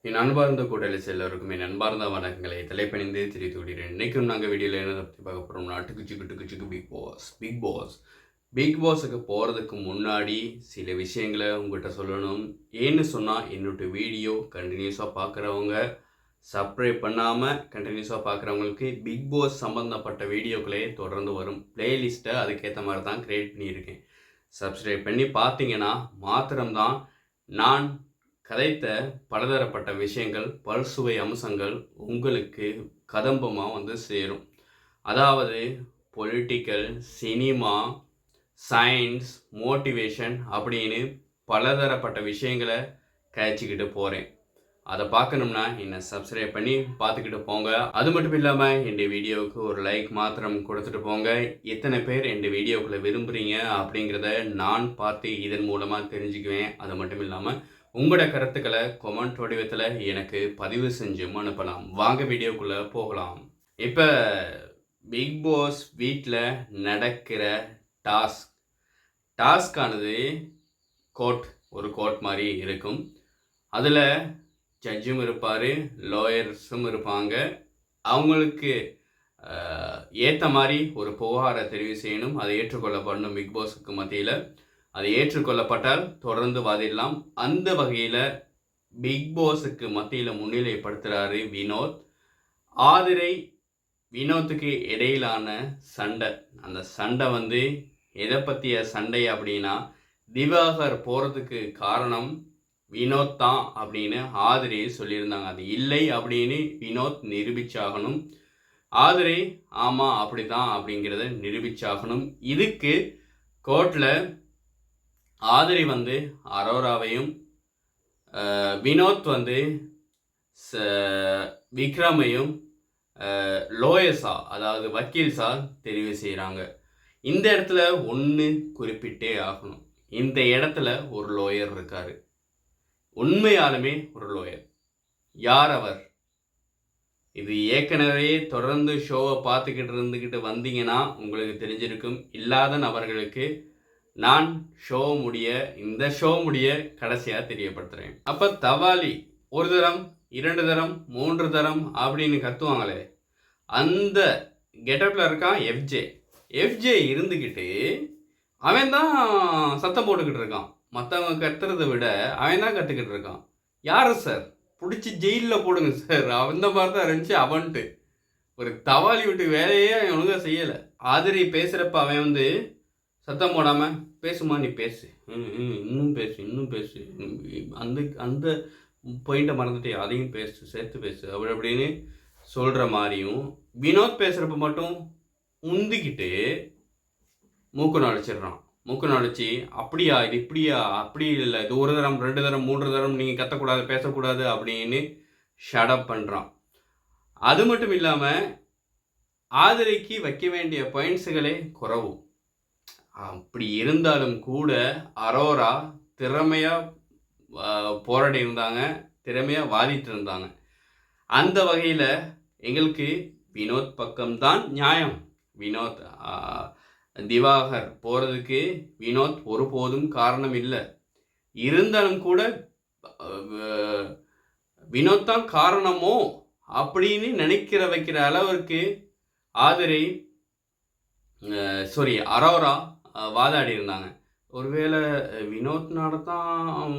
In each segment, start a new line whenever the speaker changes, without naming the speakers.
என் அன்பார்ந்த கூட்டலிஸ் எல்லோருக்கும் என் அன்பார்ந்த வணக்கங்களை தலைப்பணிந்து தெரிவித்து விடுகிறேன். இன்றைக்கும் நாங்கள் வீடியோவில் என்ன பற்றி பார்க்க போகிறோம்னா, டுக்கு பிக் பாஸுக்கு போகிறதுக்கு முன்னாடி சில விஷயங்களை உங்கள்கிட்ட சொல்லணும். ஏன்னு சொன்னால், என்னோட வீடியோ கண்டினியூஸாக பார்க்குறவங்க, சப்ஸ்கிரைப் பண்ணாமல் கண்டினியூஸாக பார்க்குறவங்களுக்கு பிக் பாஸ் சம்மந்தப்பட்ட வீடியோக்களே தொடர்ந்து வரும். பிளேலிஸ்ட்டை அதுக்கேற்ற மாதிரி தான் க்ரியேட் பண்ணியிருக்கேன். சப்ஸ்கிரைப் பண்ணி பார்த்தீங்கன்னா மாத்திரம்தான் நான் கதைத்த பலதரப்பட்ட விஷயங்கள், பல்சுவை அம்சங்கள் உங்களுக்கு கதம்பமாக வந்து சேரும். அதாவது பொலிட்டிக்கல், சினிமா, சயின்ஸ், மோட்டிவேஷன் அப்படின்னு பலதரப்பட்ட விஷயங்களை கழிச்சிக்கிட்டு போகிறேன். அதை பார்க்கணும்னா என்னை சப்ஸ்கிரைப் பண்ணி பார்த்துக்கிட்டு போங்க. அது மட்டும் இல்லாமல் என் வீடியோவுக்கு ஒரு லைக் மாத்திரம் கொடுத்துட்டு போங்க. எத்தனை பேர் என் வீடியோக்குள்ளே விரும்புகிறீங்க அப்படிங்கிறத நான் பார்த்து இதன் மூலமாக தெரிஞ்சுக்குவேன். அது மட்டும் இல்லாமல் உங்களோட கருத்துக்களை கொமெண்ட் வடிவத்தில் எனக்கு பதிவு செஞ்சும் அனுப்பலாம். வாங்க வீடியோக்குள்ளே போகலாம். இப்போ பிக் பாஸ் வீட்டில் நடக்கிற டாஸ்கானது ஒரு கோர்ட் மாதிரி இருக்கும். அதில் ஜட்ஜும் இருப்பார், லாயர்ஸும் இருப்பாங்க. அவங்களுக்கு ஏற்ற மாதிரி ஒரு புகாரை தெரிவு செய்யணும். அதை ஏற்றுக்கொள்ளப்படணும். பிக் பாஸுக்கு மத்தியில் அது ஏற்றுக்கொள்ளப்பட்டால் தொடர்ந்து வாதிடலாம். அந்த வகையில் பிக் பாஸுக்கு மத்தியில் முன்னிலைப்படுத்துகிறாரு வினோத். ஆதிரை வினோத்துக்கு இடையிலான சண்டை. அந்த சண்டை வந்து எதை பற்றிய சண்டை அப்படின்னா, திவாகர் போகிறதுக்கு காரணம் வினோத் தான் அப்படின்னு ஆதிரை சொல்லியிருந்தாங்க. அது இல்லை அப்படின்னு வினோத் நிரூபிச்சாகணும். ஆதிரை ஆமாம் அப்படி தான் அப்படிங்கிறத நிரூபிச்சாகணும். இதுக்கு கோர்ட்டில் ஆதிரை வந்து அரோராவையும், வினோத் வந்து விக்ரமையும் லோயஸா அதாவது வக்கீல்ஸா தெரிவு செய்கிறாங்க. இந்த இடத்துல ஒன்று குறிப்பிட்டே ஆகணும். இந்த இடத்துல ஒரு லோயர் இருக்கார். உண்மையாலுமே ஒரு லோயர். யார் அவர்? இது ஏற்கனவே தொடர்ந்து ஷோவை பார்த்துக்கிட்டு இருந்துக்கிட்டு வந்தீங்கன்னா உங்களுக்கு தெரிஞ்சிருக்கும். இல்லாத நபர்களுக்கு நான் இந்த ஷோ முடிய கடைசியாக தெரியப்படுத்துகிறேன். அப்போ தவாலி ஒரு தரம், 2 தரம், 3 தரம் அப்படின்னு கத்துவாங்களே, அந்த கெட்டப்பில் இருக்கான் எஃப்ஜே இருந்துக்கிட்டு அவன் தான் சத்தம் போட்டுக்கிட்டு இருக்கான். மற்றவங்க கத்துறதை விட அவன் தான் கற்றுக்கிட்டு இருக்கான். யார் சார்? பிடிச்சி ஜெயிலில் போடுங்க சார். அந்த மாதிரி தான் இருந்துச்சு அவன்ட்டு. ஒரு தவாலி விட்டு வேலையே அவன் ஒழுங்காக செய்யலை. ஆதிரி பேசுகிறப்ப அவன் வந்து சத்தம் போடாமல், பேசுமா நீ பேசு, இன்னும் பேசு, அந்த பாயிண்ட்டை மறந்துட்டு அதையும் சேர்த்து பேசு அப்படின்னு சொல்கிற மாதிரியும், வினோத் பேசுகிறப்ப மட்டும் முந்திக்கிட்டு மூக்கு நுழைச்சிடுறான். மூக்கு நுழைச்சி அப்படியா இது இப்படியா, அப்படி இல்லை, இது 1 தரம் 2 தரம் 3 தரம் நீங்கள் கத்தக்கூடாது, பேசக்கூடாது அப்படின்னு ஷடப் பண்ணுறான். அது மட்டும் இல்லாமல் ஆதிரைக்கு வைக்க வேண்டிய பாயிண்ட்ஸுகளே குறவு. அப்படி இருந்தாலும் கூட அரோரா திறமையாக போராடி இருந்தாங்க, திறமையாக வாதிட்டு இருந்தாங்க. அந்த வகையில் எங்களுக்கு வினோத் பக்கம்தான் நியாயம். வினோத் திவாகர் போகிறதுக்கு வினோத் ஒருபோதும் காரணம் இல்லை. இருந்தாலும் கூட வினோத் தான் காரணமோ அப்படின்னு வைக்கிற அளவிற்கு அரோரா வாதாடி இருந்தாங்க. ஒருவேளை வினோத்னால தான்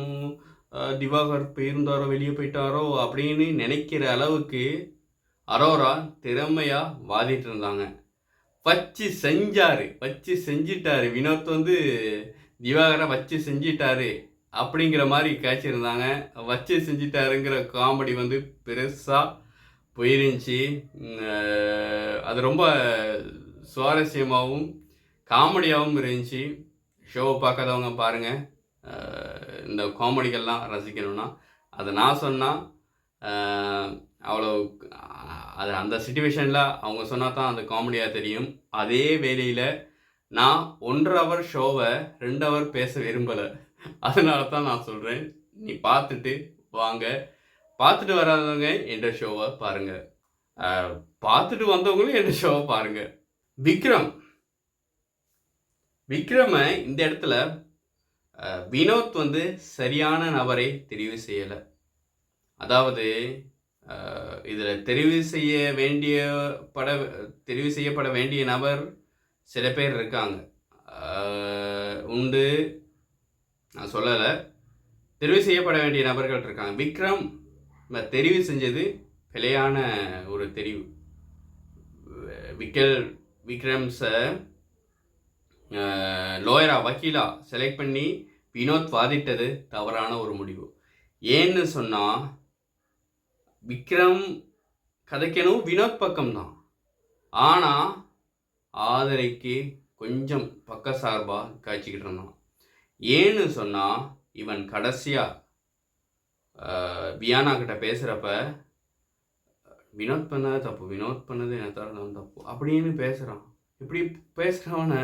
திவாகர் போயிருந்தாரோ, வெளியே போயிட்டாரோ அப்படின்னு நினைக்கிற அளவுக்கு அரோரா திறமையாக வாதிட்டு இருந்தாங்க. வச்சு செஞ்சிட்டாரு. வினோத் வந்து திவாகரை வச்சு செஞ்சிட்டாரு அப்படிங்கிற மாதிரி காய்ச்சிருந்தாங்க. வச்சு செஞ்சிட்டாருங்கிற காமெடி வந்து பெருசாக போயிருந்துச்சு. அது ரொம்ப சுவாரஸ்யமாகவும் காமெடியாகவும் இருந்துச்சு. ஷோவை பார்க்காதவங்க பாருங்கள். இந்த காமெடிகள்லாம் ரசிக்கணும்னா அதை நான் சொன்னால் அவ்வளோ அது அந்த சிச்சுவேஷனில் அவங்க சொன்னால் தான் அந்த காமெடியாக தெரியும். அதே வேளையில் நான் 1.5 ஹவர் ஷோவை 2 ஹவர் பேச விரும்பலை. அதனால தான் நான் சொல்கிறேன், நீ பார்த்துட்டு வாங்க. பார்த்துட்டு வராதவங்க என்ற ஷோவை பாருங்கள், பார்த்துட்டு வந்தவங்களும் என்ற ஷோவை பாருங்கள். விக்ரமை இந்த இடத்துல வினோத் வந்து சரியான நபரை தெரிவு செய்யலை. அதாவது இதில் தெரிவு செய்யப்பட வேண்டிய நபர் சில பேர் இருக்காங்க. உண்டு, நான் சொல்லலை. தெரிவு செய்யப்பட வேண்டிய நபர்கள் இருக்காங்க. விக்ரம் தெரிவு செஞ்சது பிழையான ஒரு தெரிவு. விக்ரம்ஸை லோயரா, வக்கீலா செலக்ட் பண்ணி வினோத் வாதிட்டது தவறான ஒரு முடிவு. ஏன்னு சொன்னால், விக்ரம் கதைக்கணும் வினோத் பக்கம்தான். ஆனால் ஆதரைக்கு கொஞ்சம் பக்கசார்பாக காய்ச்சிக்கிட்டு இருந்தான். ஏன்னு சொன்னால், இவன் கடைசியாக வியானா கிட்ட பேசுகிறப்ப வினோத் பண்ணது தப்பு, வினோத் பண்ணது எனக்கு தப்பு அப்படின்னு பேசுகிறான். இப்படி பேசுகிறவனை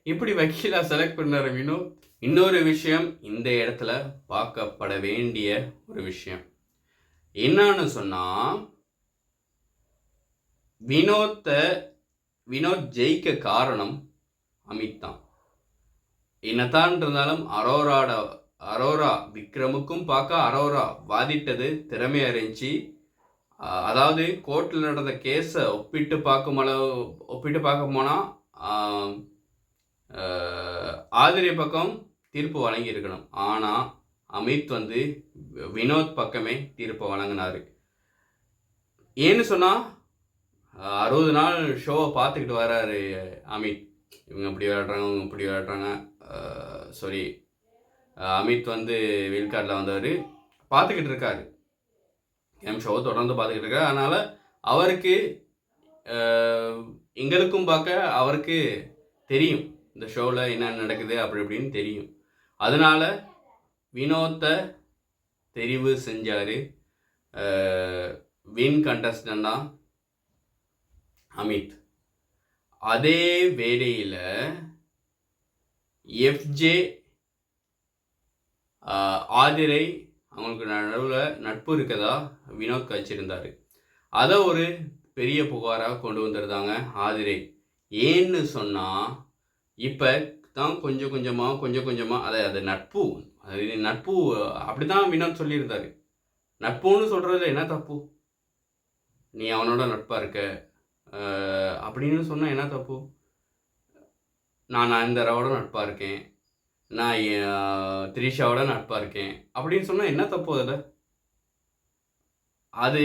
இப்படி வக்கீலா செலக்ட் பண்ணார் வினோத். இன்னொரு விஷயம் இந்த இடத்துல பார்க்கப்பட வேண்டிய ஒரு விஷயம் என்னன்னு சொன்னால், வினோத் ஜெயிக்க காரணம் அமித் தான். என்னத்தான் இருந்தாலும் அரோரா விக்ரமுக்கும் பார்க்க அரோரா வாதிட்டது திறமை அறிஞ்சு, அதாவது கோர்ட்டில் நடந்த கேஸை ஒப்பிட்டு பார்க்க போனால் ஆதிரை பக்கம் தீர்ப்பு வழங்கியிருக்கணும். ஆனால் அமித் வினோத் பக்கமே தீர்ப்பு வழங்கினார். ஏன்னு சொன்னால், 60 நாள் ஷோவை பார்த்துக்கிட்டு வராரு அமித். இவங்க இப்படி விளையாடுறாங்க, இவங்க இப்படி விளையாடுறாங்க. சாரி, அமித் வீல்கார்டில் வந்தவர் பார்த்துக்கிட்டு இருக்காரு. கேம் ஷோவை தொடர்ந்து பார்த்துக்கிட்டு இருக்காரு. அதனால் அவருக்கு, எங்களுக்கும் பார்க்க அவருக்கு தெரியும் இந்த ஷோவில் என்ன நடக்குது அப்படி இப்படின்னு தெரியும். அதனால் வினோத்தை தெரிவு செஞ்சார். வின் கண்டஸ்டன்னா அமித். அதே வேளையில் எஃப்ஜே ஆதிரை அவங்களுக்கு நடுவில் நட்பு இருக்கதா வினோத் கழிச்சிருந்தார். அதை ஒரு பெரிய புகாராக கொண்டு வந்துருந்தாங்க ஆதிரை. ஏன்னு சொன்னால், இப்போ தான் கொஞ்சம் கொஞ்சமாக அது நட்பு அப்படி தான் வினோத் சொல்லியிருந்தார். நட்புன்னு சொல்கிறதுல என்ன தப்பு? நீ அவனோட நட்பாக இருக்க அப்படின்னு சொன்னால் என்ன தப்பு? நான் நயன்தாராவோட நட்பாக இருக்கேன், நான் த்ரிஷாவோட நட்பாக இருக்கேன் அப்படின்னு சொன்னால் என்ன தப்பு? அதில் அது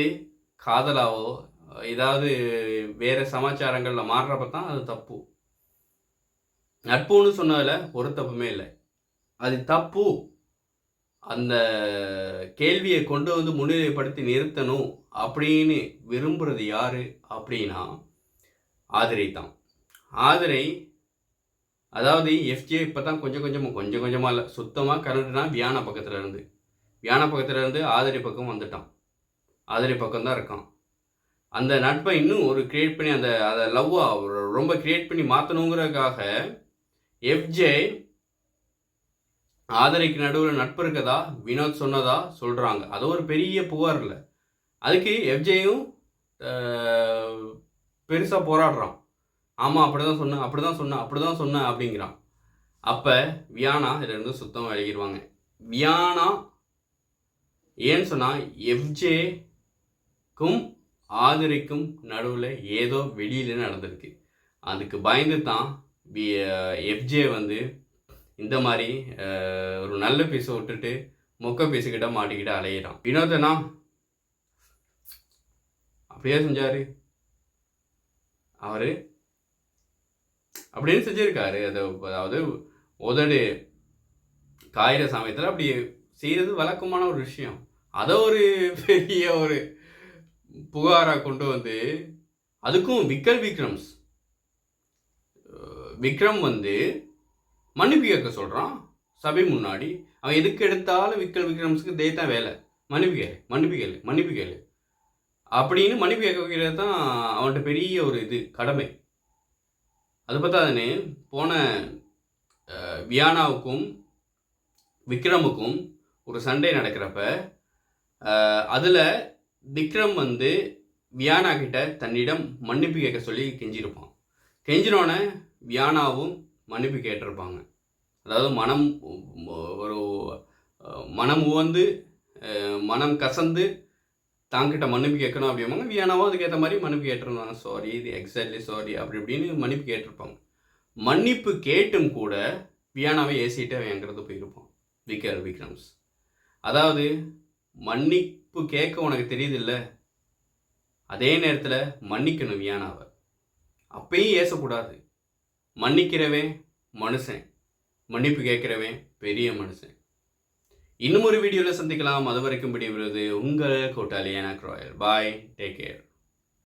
காதலாவோ ஏதாவது வேறு சமாச்சாரங்களில் மாறுறப்ப தான் அது தப்பு. நட்புன்னு சொன்னதில் ஒரு தப்புமே இல்லை. அது தப்பு. அந்த கேள்வியை கொண்டு முன்னிலைப்படுத்தி நிறுத்தணும் அப்படின்னு விரும்புகிறது யார் அப்படின்னா ஆதிரை தான். ஆதிரை, அதாவது எஃப்ஜே இப்போ தான் கொஞ்சம் கொஞ்சமாக இல்லை, சுத்தமாக கரண்ட்னா வியானா பக்கத்தில் இருந்து ஆதிரை பக்கம் வந்துட்டான். ஆதிரை பக்கம்தான் இருக்கான். அந்த நட்பை இன்னும் ஒரு கிரியேட் பண்ணி அதை லவ்வாக ரொம்ப கிரியேட் பண்ணி மாற்றணுங்கிறதுக்காக எஃப்ஜே ஆதிரைக்கு நடுவில் நட்பு இருக்கதா வினோத் சொன்னதா சொல்கிறாங்க. அது ஒரு பெரிய புகார் இல்லை. அதுக்கு எஃப்ஜேயும் பெருசாக போராடுறான். ஆமாம், அப்படி தான் சொன்னேன் அப்படிங்கிறான். அப்போ வியானா இதிலிருந்து சுத்தம் விலகிடுவாங்க. வியானா ஏன்னு சொன்னால், எஃப்ஜேக்கும் ஆதிரைக்கும் நடுவில் ஏதோ வெளியில் நடந்திருக்கு. அதுக்கு பயந்து தான் எஃப்ஜே இந்த மாதிரி ஒரு நல்ல பீஸை விட்டுட்டு மொக்க பீஸுக்கிட்ட மாட்டிக்கிட்டு அலையிறான். வினோதனா அப்படியே செஞ்சார். அவர் அப்படின்னு செஞ்சுருக்காரு. அதாவது உதடு காயிற சமயத்தில் அப்படி செய்கிறது வழக்கமான ஒரு விஷயம். அதை ஒரு பெரிய ஒரு புகாராக கொண்டு அதுக்கும் விக்ரம் மன்னிப்பு கேட்க சொல்கிறான் சபை முன்னாடி. அவன் எதுக்கு எடுத்தாலும் விக்ரம்ஸுக்கு தான் வேலை. மன்னிப்பு கேளு அப்படின்னு மன்னிப்பு கேட்க வைக்கிறது தான் அவன்கிட்ட பெரிய ஒரு கடமை. அது பார்த்தாதானே போன வியானாவுக்கும் விக்ரமுக்கும் ஒரு சண்டை நடக்கிறப்ப அதில் விக்ரம் வியானா கிட்ட தன்னிடம் மன்னிப்பு கேட்க சொல்லி கெஞ்சிருப்பான். கெஞ்சினோடனே வியானாவும் மன்னிப்பு கேட்டிருப்பாங்க. அதாவது மனம் உவந்து மனம் கசந்து தாங்கிட்ட மன்னிப்பு கேட்கணும் அப்படிம்பாங்க. வியானாவும் அதுக்கேற்ற மாதிரி மன்னிப்பு கேட்டிருந்தாங்க. சாரி, இது எக்ஸாக்ட்லி சாரி அப்படி இப்படின்னு மன்னிப்பு கேட்டிருப்பாங்க. மன்னிப்பு கேட்டும் கூட வியானாவை ஏசிட்டு அவன் எங்கிறது போயிருப்பான் விக்ரம்ஸ். அதாவது மன்னிப்பு கேட்க உனக்கு தெரியுதில்ல, அதே நேரத்தில் மன்னிக்கணும் வியானாவை. அப்பயும் ஏசக்கூடாது. மன்னிக்கிறவன் மனுஷன், மன்னிப்பு கேட்கிறவன் பெரிய மனுஷன். இன்னும் ஒரு வீடியோவில் சந்திக்கலாம். அது வரைக்கும் விடைபெறுவது உங்கள் கூட்டாளி ஏனாக் ராயல். பாய், டேக் கேர்.